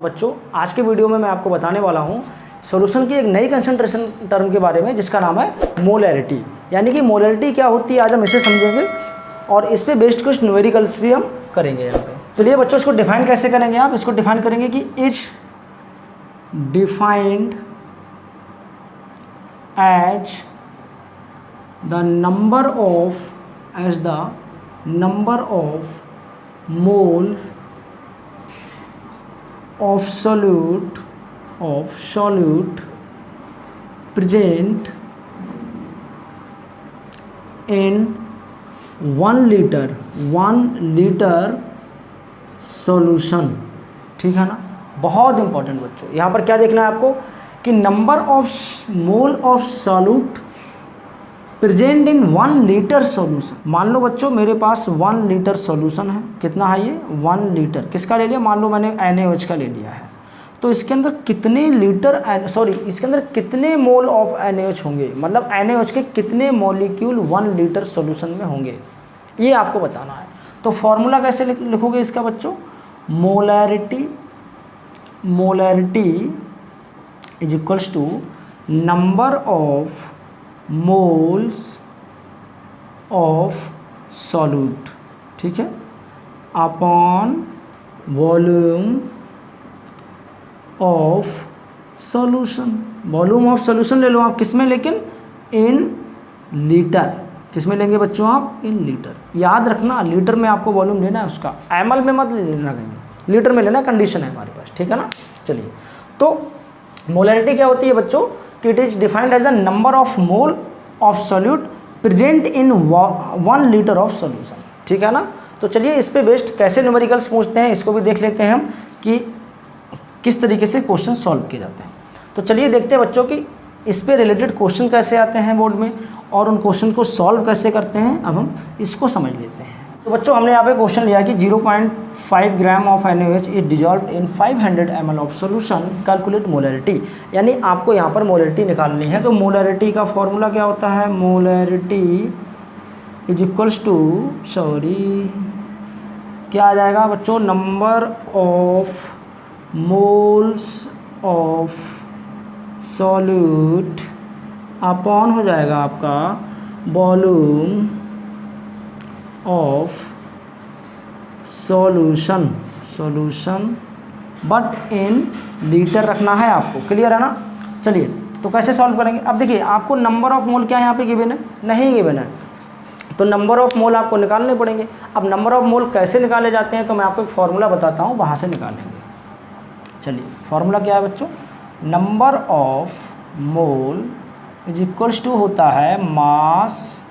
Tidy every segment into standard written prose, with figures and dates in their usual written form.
बच्चों आज के वीडियो में मैं आपको बताने वाला हूँ सॉल्यूशन की एक नई कंसंट्रेशन टर्म के बारे में जिसका नाम है मोलैरिटी। यानी कि मोलैरिटी क्या होती है आज हम इसे समझेंगे और इस पे बेस्ड कुछ न्यूमेरिकल्स भी हम करेंगे यहाँ पे। चलिए बच्चों इसको डिफाइन कैसे करेंगे। आप इसको डिफाइन करेंगे कि it's defined as the number of mole of solute present in 1 liter solution। ठीक है ना, बहुत इंपॉर्टेंट बच्चों। यहाँ पर क्या देखना है आपको कि number of mole of solute present in 1 litre solution. मान लो बच्चों मेरे पास 1 लीटर सॉल्यूशन है। कितना है ये? 1 लीटर। किसका ले लिया? मान लो मैंने NaOH का ले लिया है। तो इसके अंदर कितने इसके अंदर कितने मोल ऑफ NaOH होंगे, मतलब NaOH के कितने मॉलिक्यूल 1 लीटर सॉल्यूशन में होंगे, ये आपको बताना है। तो फॉर्मूला कैसे लिखोगे इसका बच्चों? Molarity is equals to number of moles of solute, ठीक है, upon volume of solution. Volume of solution ले लो आप, किस में? लेकिन इन लीटर। किस में लेंगे बच्चों आप? In litre. याद रखना लीटर में आपको वॉल्यूम लेना है उसका, ml में मत लेना, कहीं लीटर में लेना, कंडीशन है हमारे पास, ठीक है ना। चलिए तो मोलैरिटी क्या होती है बच्चों? It is defined as the number of mole of solute present in 1 liter of solution। ठीक है ना। तो चलिए इस पे बेस्ड कैसे न्यूमेरिकल्स पूछते हैं इसको भी देख लेते हैं हम कि किस तरीके से क्वेश्चन सॉल्व किए जाते हैं। तो चलिए देखते हैं बच्चों कि इस पे रिलेटेड क्वेश्चन कैसे आते हैं बोर्ड में और उन क्वेश्चन को सॉल्व कैसे करते हैं। अब हम इसको समझ लेते हैं। तो बच्चों हमने यहाँ पे क्वेश्चन लिया कि 0.5 gram of NaOH is dissolve in 500 ml of solution, calculate molarity. यानी आपको यहाँ पर मोलैरिटी निकालनी है। तो मोलैरिटी का फॉर्मूला क्या होता है? मोलैरिटी इज इक्वल्स टू क्या आ जाएगा बच्चों? Number of moles of solute upon हो जाएगा आपका volume of solution but in litre रखना है आपको। क्लियर है ना। चलिए तो कैसे सॉल्व करेंगे। अब देखिए आपको नंबर ऑफ मोल क्या यहाँ पे गिवन है? नहीं गिवन है, तो नंबर ऑफ मोल आपको निकालने पड़ेंगे। अब नंबर ऑफ मोल कैसे निकाले जाते हैं तो मैं आपको एक फार्मूला बताता हूँ, वहाँ से निकालेंगे। चलिए फार्मूला क्या है बच्चों? Number of mole is equals to होता है मास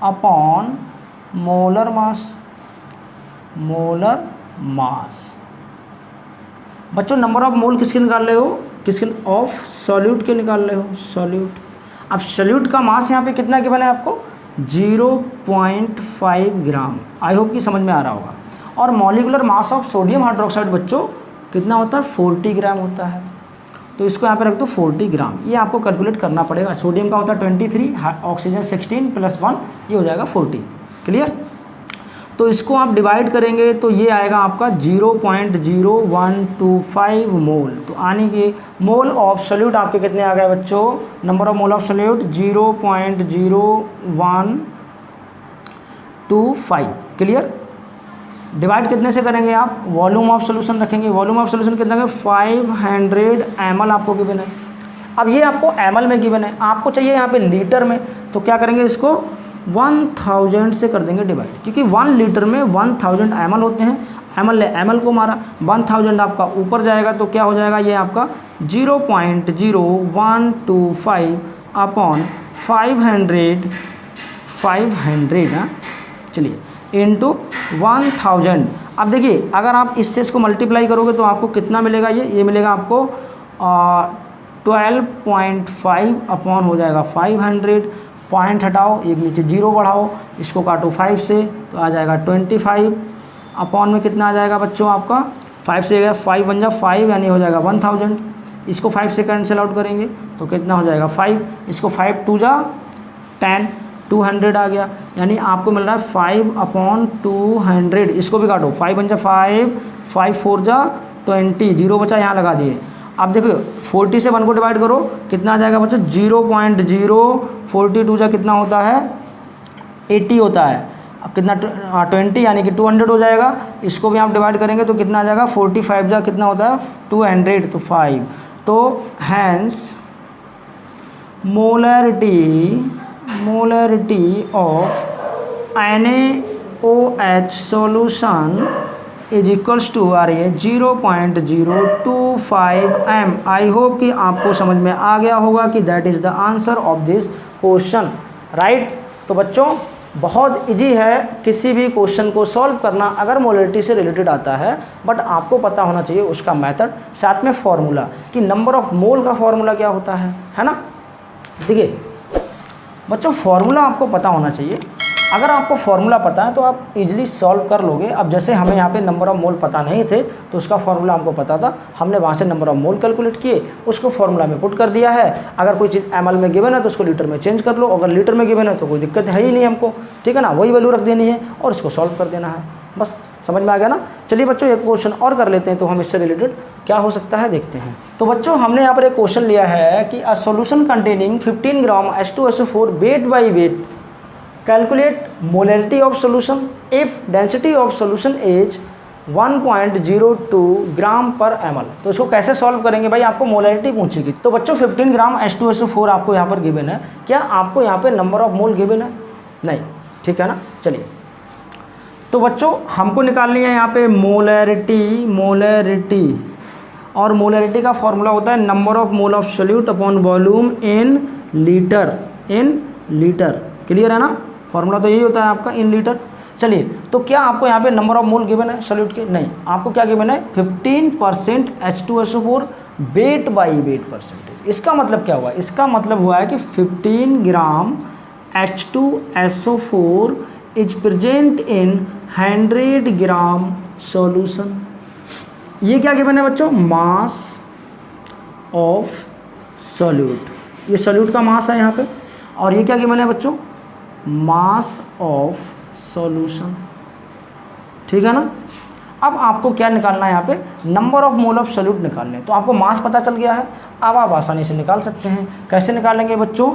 अपॉन मोलर मास। बच्चों नंबर ऑफ मोल किसके निकाल रहे हो? किसके? ऑफ सॉल्यूट के निकाल रहे हो, सॉल्यूट। अब सॉल्यूट का मास यहाँ पे कितना गिवन है आपको? 0.5 ग्राम। आई होप कि समझ में आ रहा होगा। और molecular mass of sodium hydroxide बच्चों कितना होता है? 40 ग्राम होता है। तो इसको यहाँ पे रख दो 40 ग्राम। ये आपको कैलकुलेट करना पड़ेगा। सोडियम का होता है 23, ऑक्सीजन 16 + 1, ये हो जाएगा 40। क्लियर। तो इसको आप डिवाइड करेंगे तो ये आएगा आपका 0.0125 मोल। तो आने के मोल ऑफ सॉल्यूट आपके कितने आ गए बच्चों? Number of mole of solute 0.0125। Clear. Divide कितने से करेंगे आप? वॉल्यूम ऑफ सॉल्यूशन रखेंगे। वॉल्यूम ऑफ सॉल्यूशन कितना है? 500 ml आपको गिवन है। अब ये आपको ml में गिवन है, आपको चाहिए यहाँ पे लीटर में। तो क्या करेंगे? इसको 1000 से कर देंगे डिवाइड, क्योंकि 1 लीटर में 1000 ml होते हैं। ml को मारा, 1000 आपका ऊपर जाएगा तो क्या हो जाएगा? ये आपका 0.0125 अपॉन 500 हाँ। चलिए इंटू 1000। अब देखिए अगर आप इससे इसको मल्टीप्लाई करोगे तो आपको कितना मिलेगा? ये मिलेगा आपको 12.5 अपॉन हो जाएगा 500। पॉइंट हटाओ, एक नीचे 0 बढ़ाओ, इसको काटो 5 से तो आ जाएगा 25 अपॉन में कितना आ जाएगा बच्चों आपका? 5 से 5 बन जा 5, यानी हो जाएगा 1000। इसको 5 से कैंसिल आउट करेंगे तो कितना हो जाएगा? 5। इसको 5 2 जा 10, 200 आ गया, यानी आपको मिल रहा है 5/200। इसको भी काटो, 5 बन जा 5, 5 4 जा 20, 0 बचा यहाँ लगा दिए। अब देखो 40 से 1 को डिवाइड करो, कितना आ जाएगा बच्चों 0.042 जा कितना होता है 80 होता है। अब कितना 20 यानी कि 200 हो जाएगा। इसको भी आप डिवाइड करेंगे तो कितना आ जाएगा 45 जा कितना होता है 200 तो 5। तो hence molarity of NaOH solution is equals to आ रही है 0.025 m। आई होप कि आपको समझ में आ गया होगा कि that is the answer of this question, right. तो बच्चों बहुत इजी है किसी भी क्वेश्चन को सॉल्व करना अगर मोलैरिटी से रिलेटेड आता है, बट आपको पता होना चाहिए उसका मेथड, साथ में फॉर्मूला कि नंबर ऑफ मोल का फॉर्मूला क्या होता है ना। देखिए बच्चों फॉर्मूला आपको पता होना चाहिए। अगर आपको फॉर्मूला पता है तो आप इजीली सॉल्व कर लोगे। अब जैसे हमें यहाँ पे नंबर ऑफ मोल पता नहीं थे तो उसका फॉर्मूला हमको पता था, हमने वहाँ से नंबर ऑफ मोल कैलकुलेट किए, उसको फॉर्मूला में पुट कर दिया है। अगर कोई चीज़ ml में गिवन है तो उसको लीटर में चेंज कर लो, अगर लीटर में गिवन है तो कोई दिक्कत है ही नहीं हमको, ठीक है ना। वही वैल्यू रख देनी है और इसको सॉल्व कर देना है, बस समझ में आ गया ना। चलिए बच्चों एक क्वेश्चन और कर लेते हैं, तो हम इससे रिलेटेड क्या हो सकता है देखते हैं। तो बच्चों हमने यहाँ पर एक क्वेश्चन लिया है कि a solution containing 15 gram H2SO4 weight by weight calculate molarity of solution if density of solution is 1.02 ग्राम पर ml। तो इसको कैसे सॉल्व करेंगे भाई, आपको मोलैरिटी पूछेगी। तो बच्चों 15 ग्राम H2SO4 आपको यहाँ पर गिवन है, क्या आपको यहाँ पे नंबर ऑफ मोल गिवन है? नहीं, ठीक है ना। चलिए तो बच्चों हमको निकालनी है यहाँ पे मोलैरिटी और मोलैरिटी का फॉर्मूला होता है number of mole of solute upon volume in litre. Clear है ना, फॉर्मूला तो यही होता है आपका इन लीटर। चलिए तो क्या आपको यहाँ पे नंबर ऑफ मोल गिवन है सोल्यूट के? नहीं, आपको क्या गिवन है 15% H2SO4 weight by wait percentage. इसका मतलब क्या हुआ? इसका मतलब हुआ है कि 15 ग्राम H2SO4 is present in 100 gram solution. ये क्या गिवन है बच्चों? Mass of solute. ये सॉल्यूट का मास है यहाँ पे, और ये क्या गिवन है बच्चों? मास ऑफ सॉल्यूशन, ठीक है ना। अब आपको क्या निकालना है यहाँ पे? Number of mole of solute निकालने। तो आपको मास पता चल गया है, अब आप आसानी से निकाल सकते हैं। कैसे निकालेंगे बच्चों?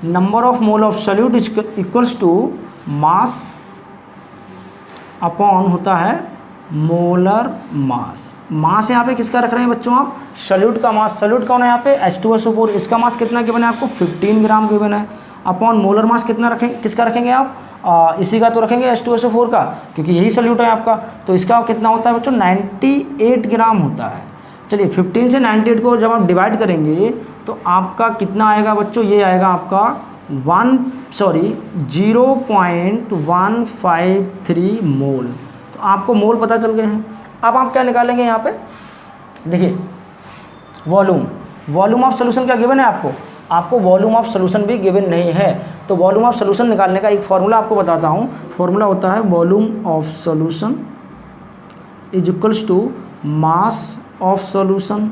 Number of mole of solute equals to mass upon होता है मोलर मास। मास यहाँ पे किसका रख रहे हैं बच्चों आप? सॉल्यूट का मास। सॉल्यूट कौन है यहाँ पे? H2SO4। इसका मास कितना गिवन है आपको? 15 ग्राम गिवन है। अपॉन मोलर मास कितना रखेंगे, किसका रखेंगे आप? इसी का तो रखेंगे H2SO4 का, क्योंकि यही सॉल्यूट है आपका। तो इसका कितना होता है बच्चों? 98 ग्राम होता है। चलिए 15 से 98 को जब आप डिवाइड करेंगे तो आपका कितना आएगा बच्चों? ये आएगा आपका 0.153 मोल। तो आपको मोल पता चल गए हैं। अब आप क्या निकालेंगे यहाँ पे? देखिए वॉल्यूम ऑफ सॉल्यूशन क्या गिवन है आपको? आपको वॉल्यूम ऑफ सॉल्यूशन भी गिवन नहीं है। तो वॉल्यूम ऑफ सॉल्यूशन निकालने का एक फॉर्मूला आपको बताता हूँ। फॉर्मूला होता है volume of solution is equals to mass of solution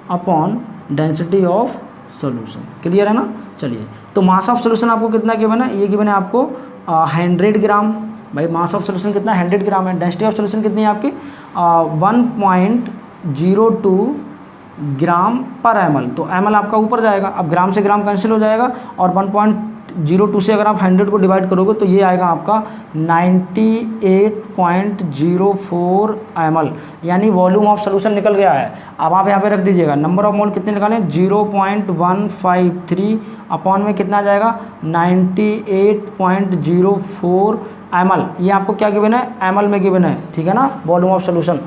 upon density of solution. Clear है ना। चलिए तो मास ऑफ सॉल्यूशन आपको कितना गिवन है? ये गिवन है आपको 100 ग्राम। भाई मास ऑफ सॉल्यूशन कितना? 100 ग्राम है। डेंसिटी ऑफ सॉल्यूशन कितनी है आपकी? 1.02 ग्राम पर ml। तो ml आपका ऊपर जाएगा, अब ग्राम से ग्राम कैंसिल हो जाएगा, और 1.02 से अगर आप 100 को डिवाइड करोगे तो ये आएगा आपका 98.04 ml, यानी वॉल्यूम ऑफ सॉल्यूशन निकल गया है। अब आप यहाँ पे रख दीजिएगा नंबर ऑफ मोल कितने निकालें? 0.153 अपॉन में कितना आ जाएगा? 98.04 ml। ये आपको क्या गिवन है? ml में गिवन है, ठीक है ना, वॉल्यूम ऑफ सॉल्यूशन।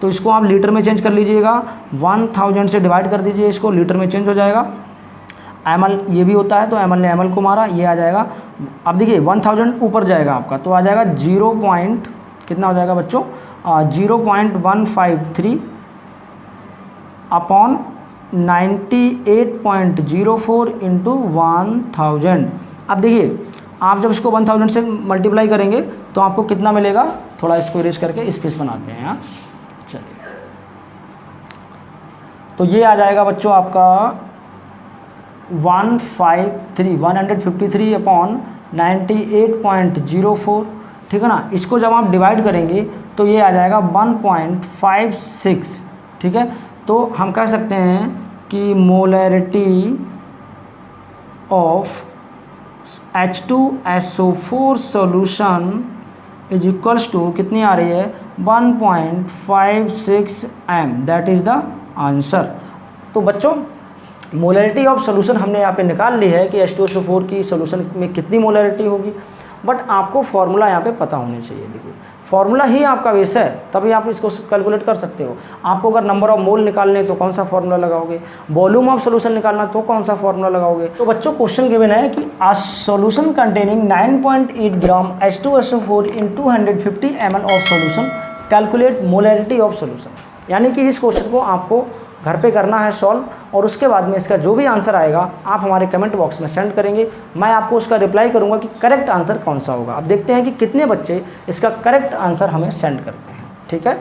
तो इसको आप लीटर में चेंज कर लीजिएगा, 1000 से डिवाइड कर दीजिए, इसको लीटर में चेंज हो जाएगा। ml ये भी होता है, तो ml ने ml को मारा, ये आ जाएगा। अब देखिए 1000 ऊपर जाएगा आपका, तो आ जाएगा कितना हो जाएगा बच्चों? 0.153 अपॉन 98.04 इंटू 1000। अब देखिए आप जब इसको 1000 से मल्टीप्लाई करेंगे तो आपको कितना मिलेगा? थोड़ा इसको इरेज करके स्पेस बनाते हैं यहाँ। चलिए तो ये आ जाएगा बच्चों आपका 153 अपॉन 98.04, ठीक है ना। इसको जब आप डिवाइड करेंगे तो ये आ जाएगा 1.56, ठीक है। तो हम कह सकते हैं कि molarity of H2SO4 solution is equals to कितनी आ रही है 1.56 m, that is the answer. तो बच्चों मोलैरिटी ऑफ सोल्यूशन हमने यहाँ पे निकाल ली है कि H2SO4 की सोल्यूशन में कितनी मोलैरिटी होगी, बट आपको फार्मूला यहाँ पे पता होना चाहिए। देखिए फार्मूला ही आपका बेस है, तभी आप इसको कैलकुलेट कर सकते हो। आपको अगर नंबर ऑफ मोल निकालने तो कौन सा फार्मूला लगाओगे, वॉल्यूम ऑफ सोल्यूशन निकालना तो कौन सा फार्मूला लगाओगे। तो बच्चों क्वेश्चन गिवन है कि a solution containing 9.8 gram H2SO4 in 250 ml of solution, calculate molarity of solution. यानी कि इस क्वेश्चन को आपको घर पे करना है सॉल्व, और उसके बाद में इसका जो भी आंसर आएगा आप हमारे कमेंट बॉक्स में सेंड करेंगे, मैं आपको उसका रिप्लाई करूंगा कि करेक्ट आंसर कौन सा होगा। अब देखते हैं कि कितने बच्चे इसका करेक्ट आंसर हमें सेंड करते हैं, ठीक है।